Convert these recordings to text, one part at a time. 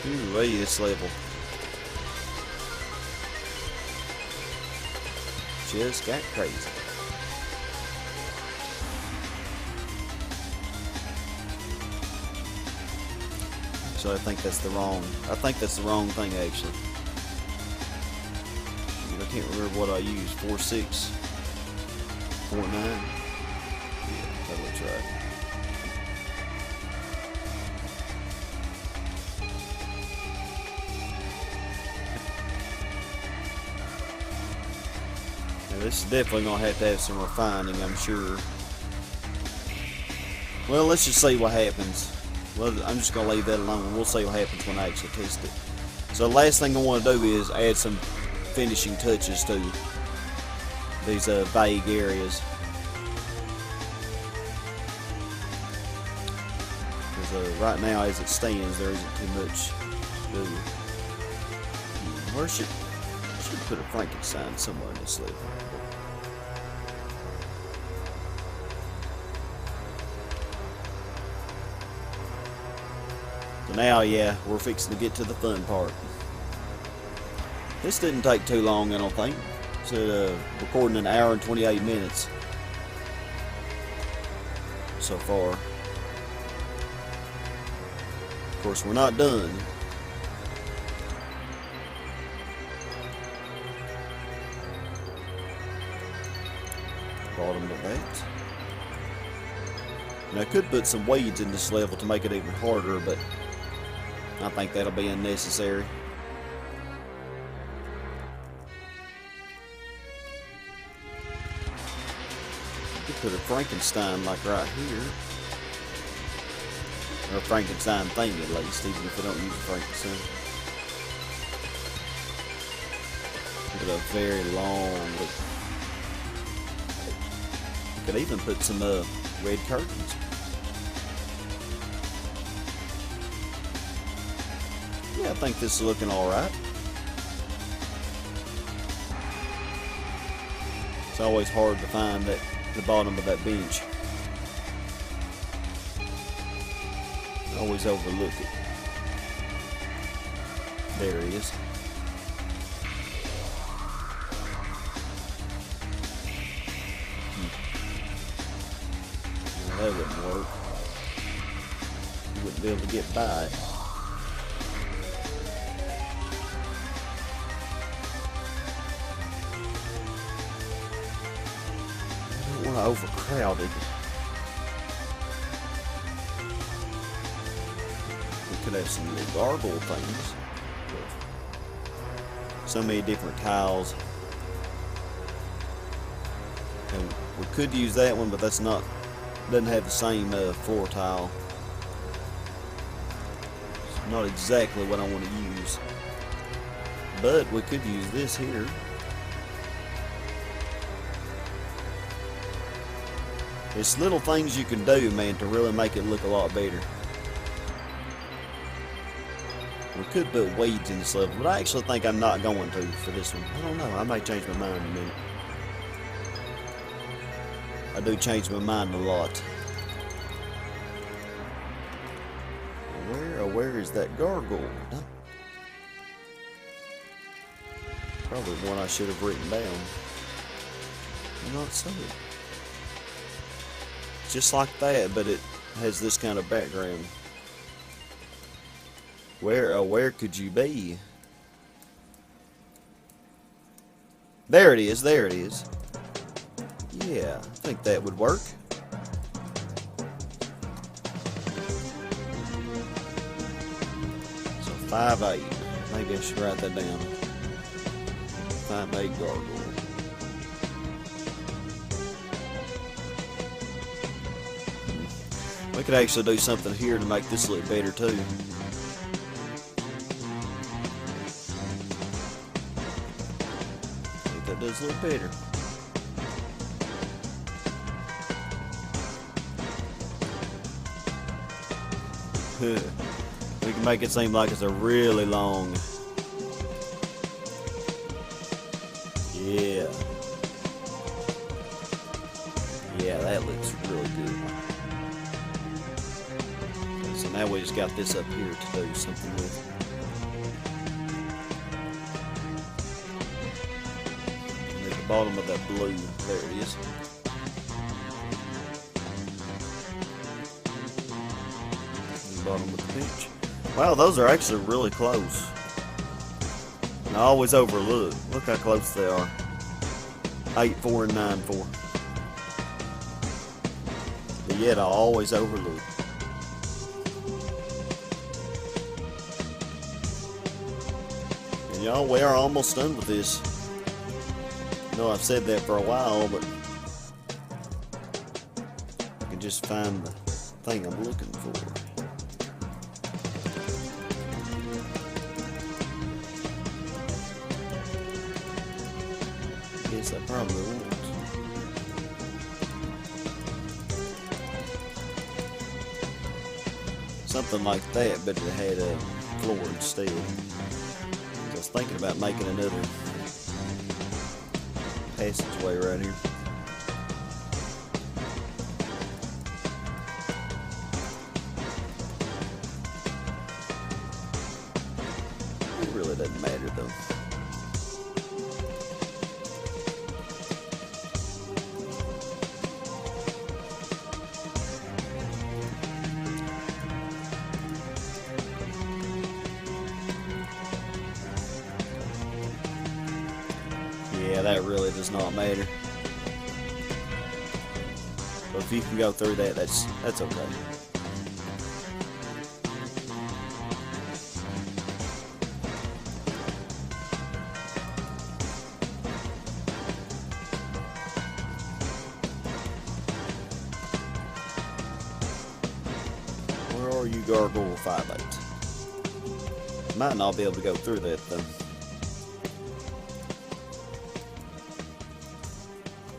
Ooh, way this level. Just got crazy. So I think that's the wrong thing actually. I can't remember what I used. 4.6, 4.9. Yeah, that looks right. Now this is definitely gonna have to have some refining, I'm sure. Well, let's just see what happens. Well, I'm just gonna leave that alone. We'll see what happens when I actually test it. So the last thing I want to do is add some finishing touches to these vague areas. Because right now, as it stands, there isn't too much to do. Where should put a Frankenstein somewhere in this level? So now, yeah, we're fixing to get to the fun part. This didn't take too long, I don't think. It's recording an hour and 28 minutes so far. Of course, we're not done. Bottom of that. Now, I could put some weeds in this level to make it even harder, but I think that'll be unnecessary. Put a Frankenstein like right here, or a Frankenstein thing at least, even if I don't use a Frankenstein. Put a very long look. You could even put some red curtains. Yeah, I think this is looking alright. It's always hard to find the bottom of that bench. I always overlook it. There he is. Well, that wouldn't work. You wouldn't be able to get by it. Overcrowded. We could have some little garble things. So many different tiles. And we could use that one, but that's not, doesn't have the same floor tile. It's not exactly what I want to use. But we could use this here. It's little things you can do, man, to really make it look a lot better. We could put weeds in this level, but I actually think I'm not going to for this one. I don't know. I might change my mind in a minute. I do change my mind a lot. Where is that gargoyle? Probably one I should have written down. Not so. Just like that, but it has this kind of background. Where could you be? There it is, there it is. Yeah, I think that would work. So 5'8". Maybe I should write that down. 5'8" gargoyle. We could actually do something here to make this look better too. I think that does look better. We can make it seem like it's a really long. Yeah. Yeah, that looks really good. So now we just got this up here to do something with. bottom of that blue. There it is. The bottom of the pinch. Wow, those are actually really close. And I always overlook. Look how close they are. 8-4 and 9-4. But yet I always overlook. And y'all, we are almost done with this. I know I've said that for a while, but I can just find the thing I'm looking for. Yes, I probably won't. Something like that, but it had a floor instead. I was thinking about making another passageway right here. It really doesn't matter though. Yeah, that really does not matter. But if you can go through that, that's okay. Where are you, Gargoyle 5'8"? Might not be able to go through that though.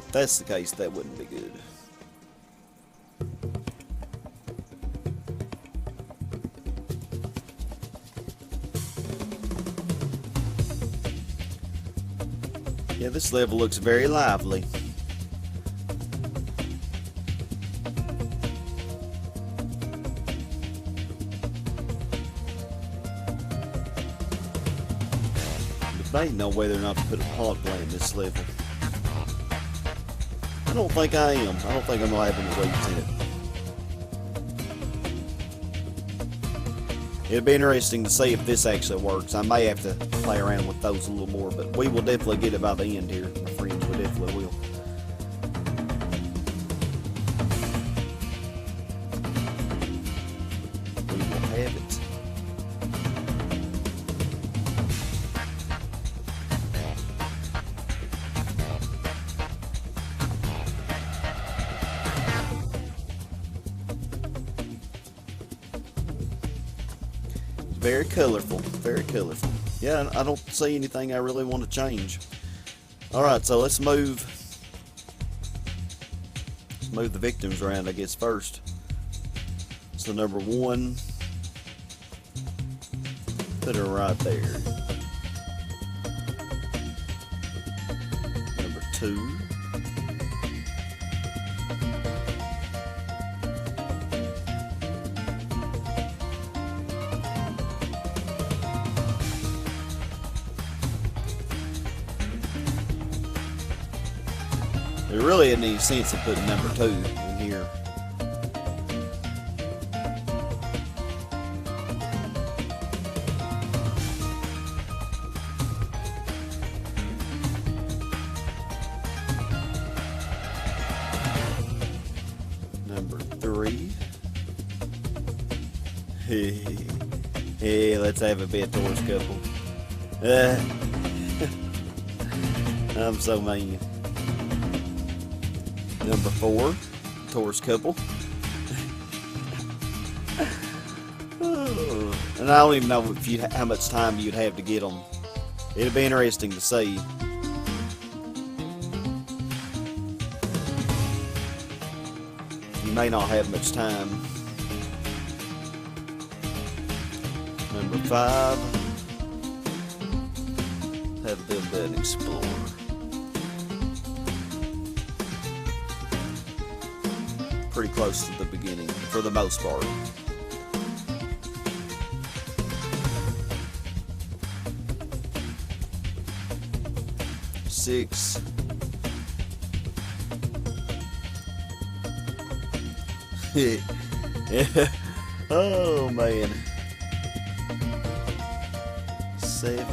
If that's the case, that wouldn't be good. Yeah, this level looks very lively. Debating on whether or not to put a pot plant in this level. I don't think I am. I don't think I'm going to have any weights in it. It'll be interesting to see if this actually works. I may have to play around with those a little more, but we will definitely get it by the end here. My friends, we definitely will. We will have it. Very colorful, very colorful. Yeah, I don't see anything I really want to change. Alright, so let's move the victims around, I guess, first. So number 1, put her right there. Number 2. There really isn't any sense in putting number 2 in here. Number 3. Hey, let's have a bit Taurus couple. I'm so mean. Number 4, Taurus couple. And I don't even know if how much time you'd have to get them. It'll be interesting to see. You may not have much time. Number 5, have them then explore. Pretty close to the beginning, for the most part. Six, Yeah. Oh man. 7.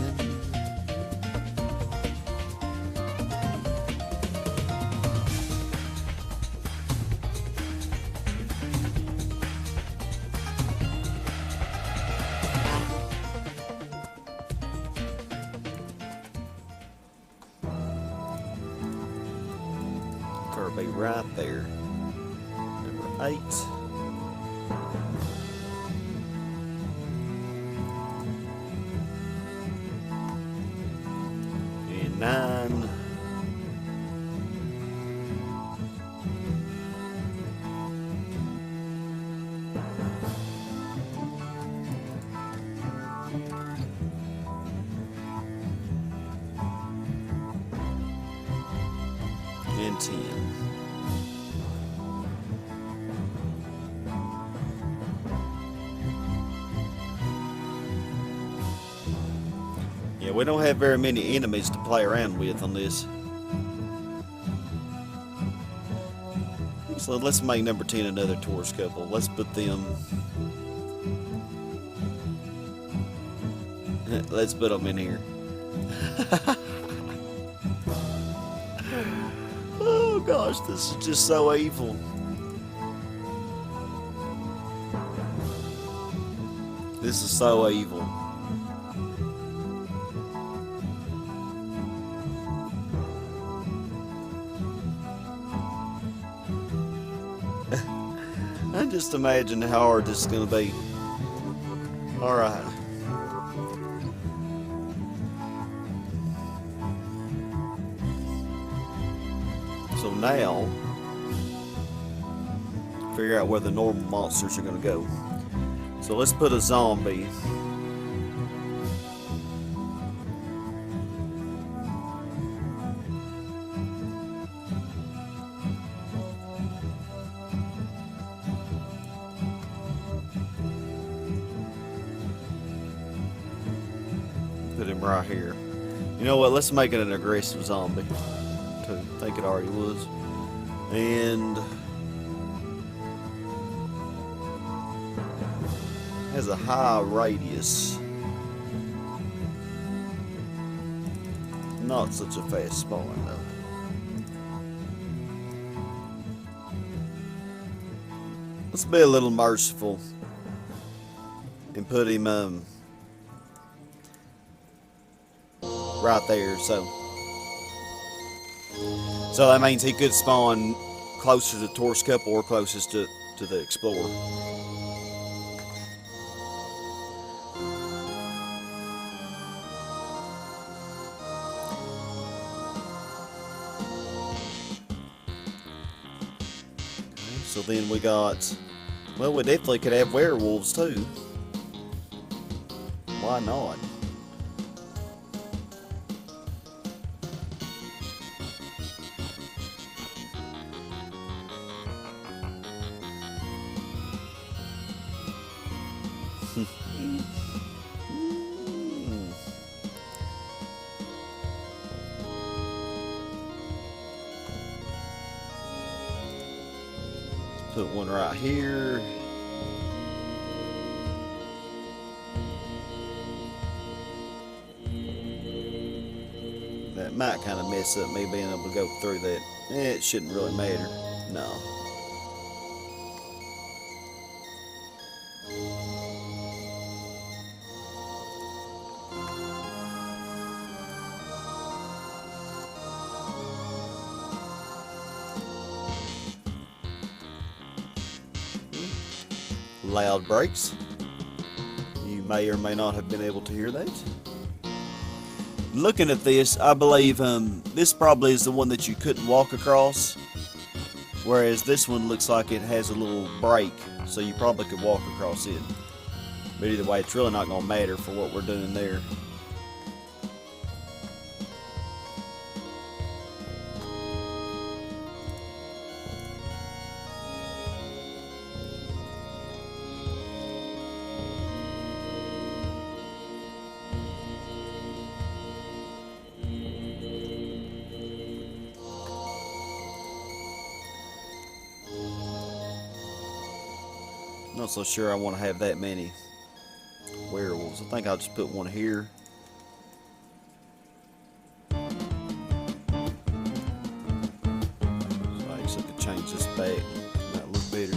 Kirby right there. Number 8. And 9. And 10. Yeah, we don't have very many enemies to play around with on this. So let's make number 10 another Taurus couple. Let's put them... Let's put them in here. Oh gosh, this is just so evil. This is so evil. I just imagine how hard this is going to be. Alright. So now, figure out where the normal monsters are going to go. So let's put a zombie. Put him right here. You know what? Let's make it an aggressive zombie. I think it already was. And has a high radius. Not such a fast spawn though. Let's be a little merciful and put him right there. So that means he could spawn closer to the Taurus couple or closest to the Explorer. So then we got, well, we definitely could have werewolves too. Why not? Put one right here. That might kind of mess up me being able to go through that. It shouldn't really matter. No. Loud brakes. You may or may not have been able to hear that. Looking at this, I believe this probably is the one that you couldn't walk across, whereas this one looks like it has a little break, so you probably could walk across it. But either way, it's really not going to matter for what we're doing there. Not so sure I want to have that many werewolves. I think I'll just put one here. So I actually could change this back. Might look better.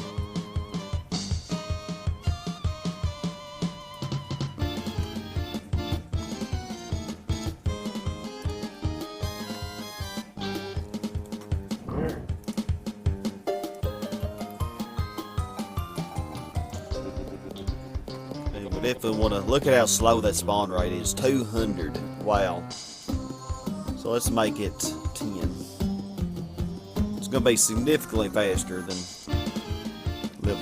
Definitely want to look at how slow that spawn rate is. 200. Wow. So let's make it 10. It's going to be significantly faster than the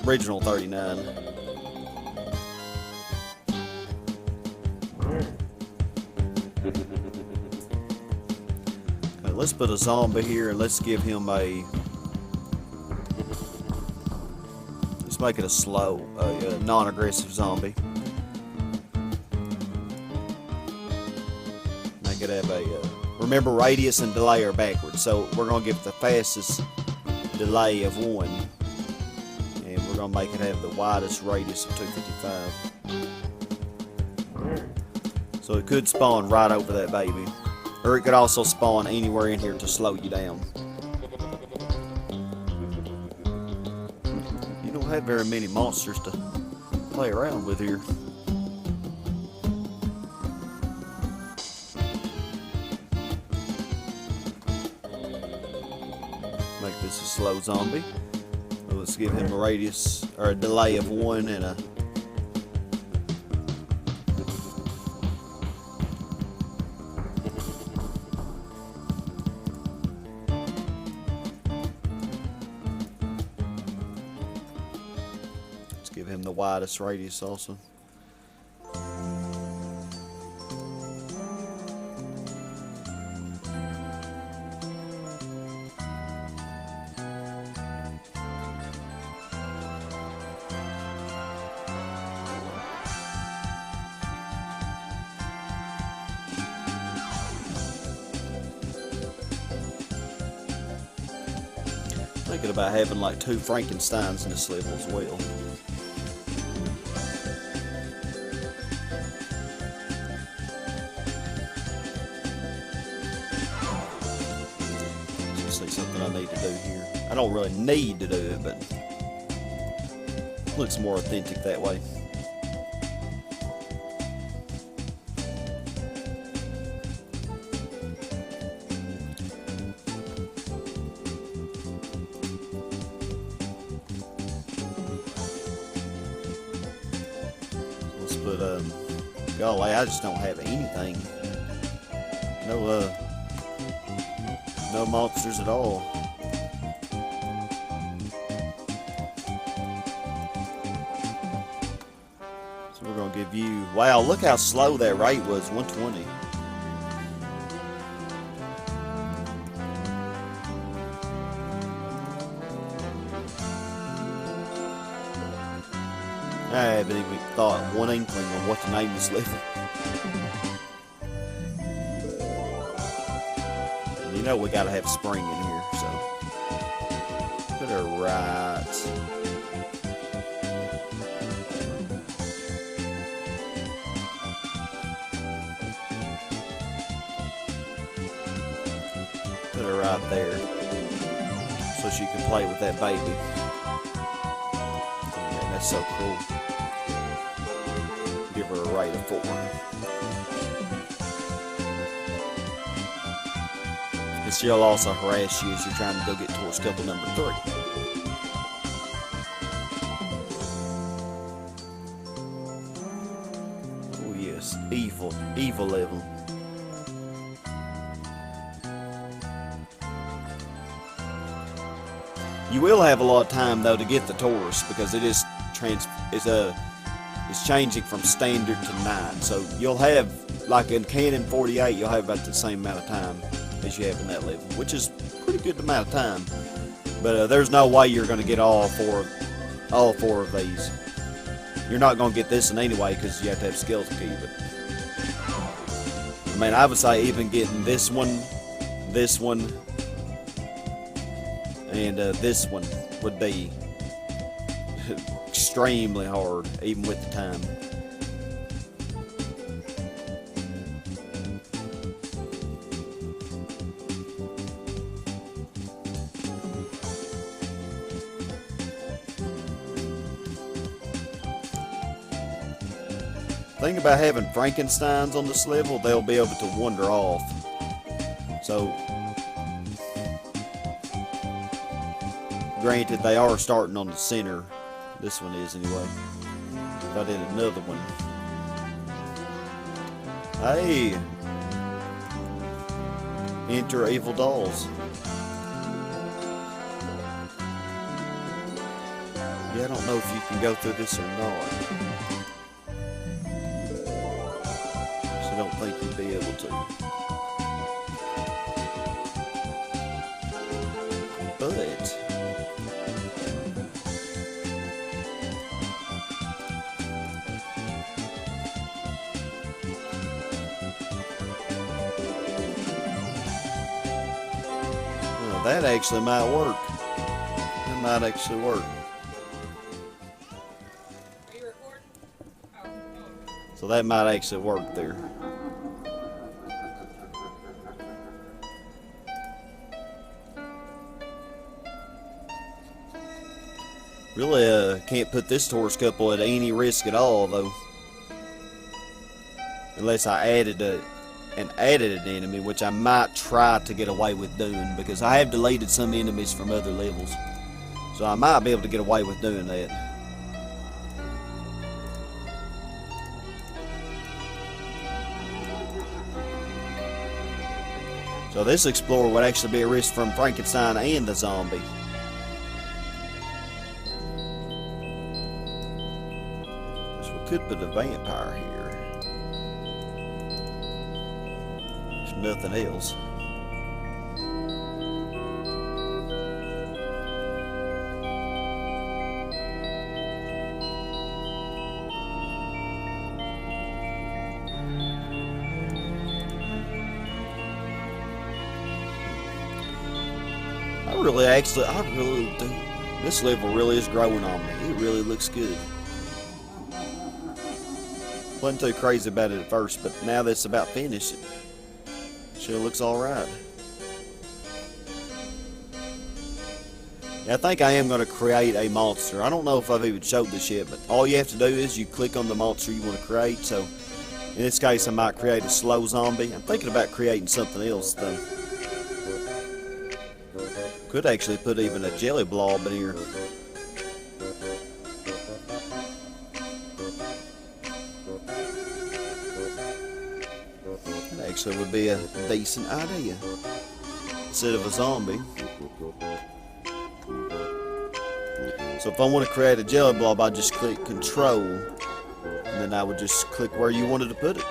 original 39. Okay, let's put a zombie here and let's give him a... make it a slow, non-aggressive zombie. Make it have a, remember radius and delay are backwards, so we're going to give it the fastest delay of 1, and we're going to make it have the widest radius of 255. So it could spawn right over that baby, or it could also spawn anywhere in here to slow you down. Have very many monsters to play around with here. Make this a slow zombie. So let's give him a radius or a delay of 1 and a give him the widest radius also. Thinking about having like 2 Frankensteins in this level as well. Something I need to do here. I don't really need to do it, but it looks more authentic that way. Let's put golly, I just don't have anything. No monsters at all. So we're gonna give you, wow, look how slow that rate was, 120. I haven't even thought one inkling on what to name this level. You know we gotta have spring in here, so put her right. Put her right there, so she can play with that baby. Man, that's so cool. Give her a rate of 4. She'll also harass you as you're trying to go get towards couple number 3. Oh yes, evil level. You will have a lot of time though to get the Taurus because it is it's changing from standard to 9. So you'll have, like in Canon 48, you'll have about the same amount of time as you have in that level, which is pretty good amount of time. But there's no way you're going to get all four of these. You're not going to get this one anyway because you have to have skeleton key. But I mean, I would say even getting this one, and this one would be extremely hard, even with the time. Thing about having Frankensteins on this level, they'll be able to wander off. So, granted, they are starting on the center. This one is anyway. If I did another one. Hey! Enter evil dolls. Yeah, I don't know if you can go through this or not. I don't think you'd be able to. But well, that actually might work. That might actually work. Are you recording? Oh. So that might actually work there. Really, can't put this torch couple at any risk at all, though. Unless I added an enemy, which I might try to get away with doing, because I have deleted some enemies from other levels. So I might be able to get away with doing that. So this explorer would actually be a risk from Frankenstein and the zombie. Could put a vampire here. There's nothing else. I really do. This level really is growing on me. It really looks good. Wasn't too crazy about it at first, but now that it's about finished, it sure looks alright. Yeah, I think I am going to create a monster. I don't know if I've even showed this yet, but all you have to do is you click on the monster you want to create. So, in this case, I might create a slow zombie. I'm thinking about creating something else, though. Could actually put even a jelly blob in here. That actually would be a decent idea. Instead of a zombie. So if I want to create a jelly blob, I just click Control, and then I would just click where you wanted to put it.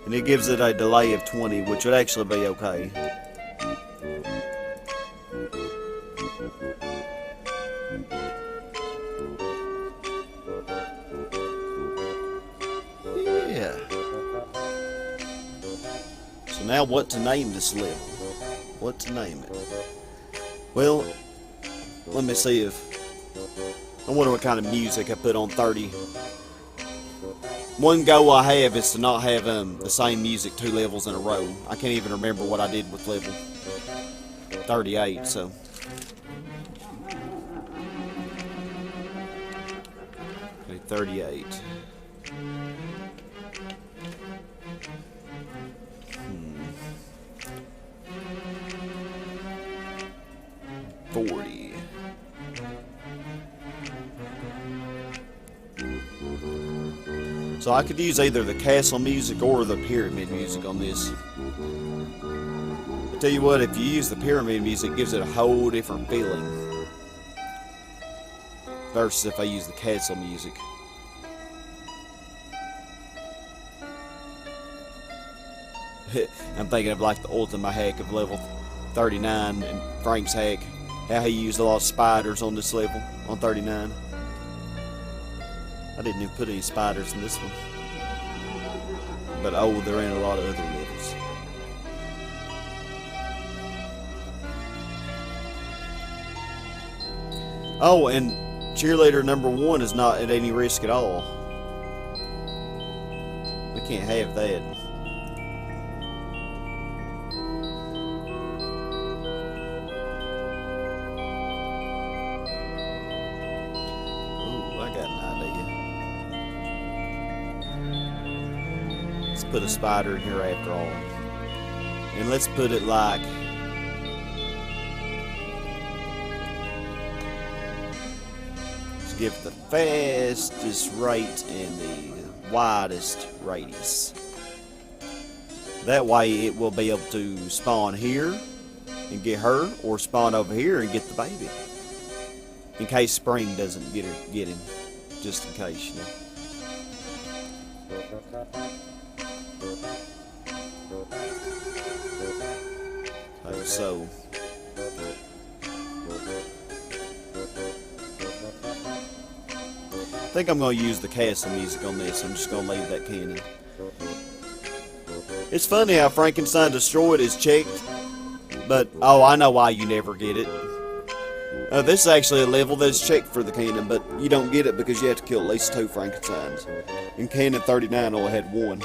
And it gives it a delay of 20, which would actually be okay. Yeah. So now what to name this level? What to name it? Well, let me see if... I wonder what kind of music I put on 30. One goal I have is to not have the same music 2 levels in a row. I can't even remember what I did with level 38, so... Okay, 38. 40. So I could use either the castle music or the pyramid music on this. I tell you what, if you use the pyramid music, it gives it a whole different feeling versus if I use the castle music. I'm thinking of like the ultimate hack of level 39 and Frank's hack. How he used a lot of spiders on this level, on 39. I didn't even put any spiders in this one. But oh, they're in a lot of other levels. Oh, and cheerleader number 1 is not at any risk at all. We can't have that. Ooh, I got an idea. Let's put a spider in here after all. And let's put it like... let's give it the fastest rate and the widest radius. That way it will be able to spawn here and get her, or spawn over here and get the baby. In case spring doesn't get him. Just in case, you know. Okay, so I think I'm going to use the castle music on this. I'm just going to leave that canon. It's funny how Frankenstein Destroyed is checked, but oh, I know why you never get it. This is actually a level that's checked for the canon, but you don't get it because you have to kill at least 2 Frankensteins. In canon 39 only had 1.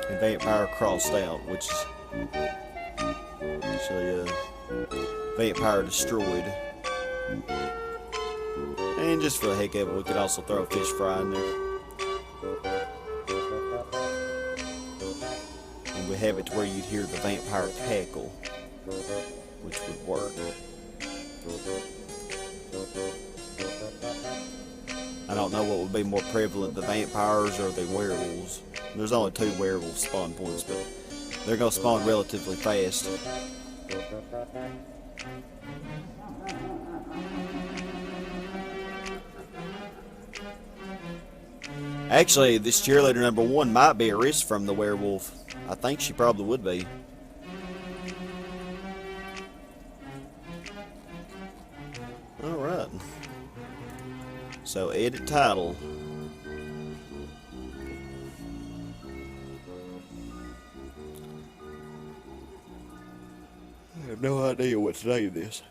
And vampire crossed out, which is actually vampire destroyed. And just for the heck of it, we could also throw a fish fry in there. And we have it to where you'd hear the vampire cackle, which would work. I don't know what would be more prevalent, the vampires or the werewolves. There's only 2 werewolf spawn points, but they're going to spawn relatively fast. Actually, this cheerleader number 1 might be at risk from the werewolf. I think she probably would be. Alright. So, edit title. I have no idea what to name this.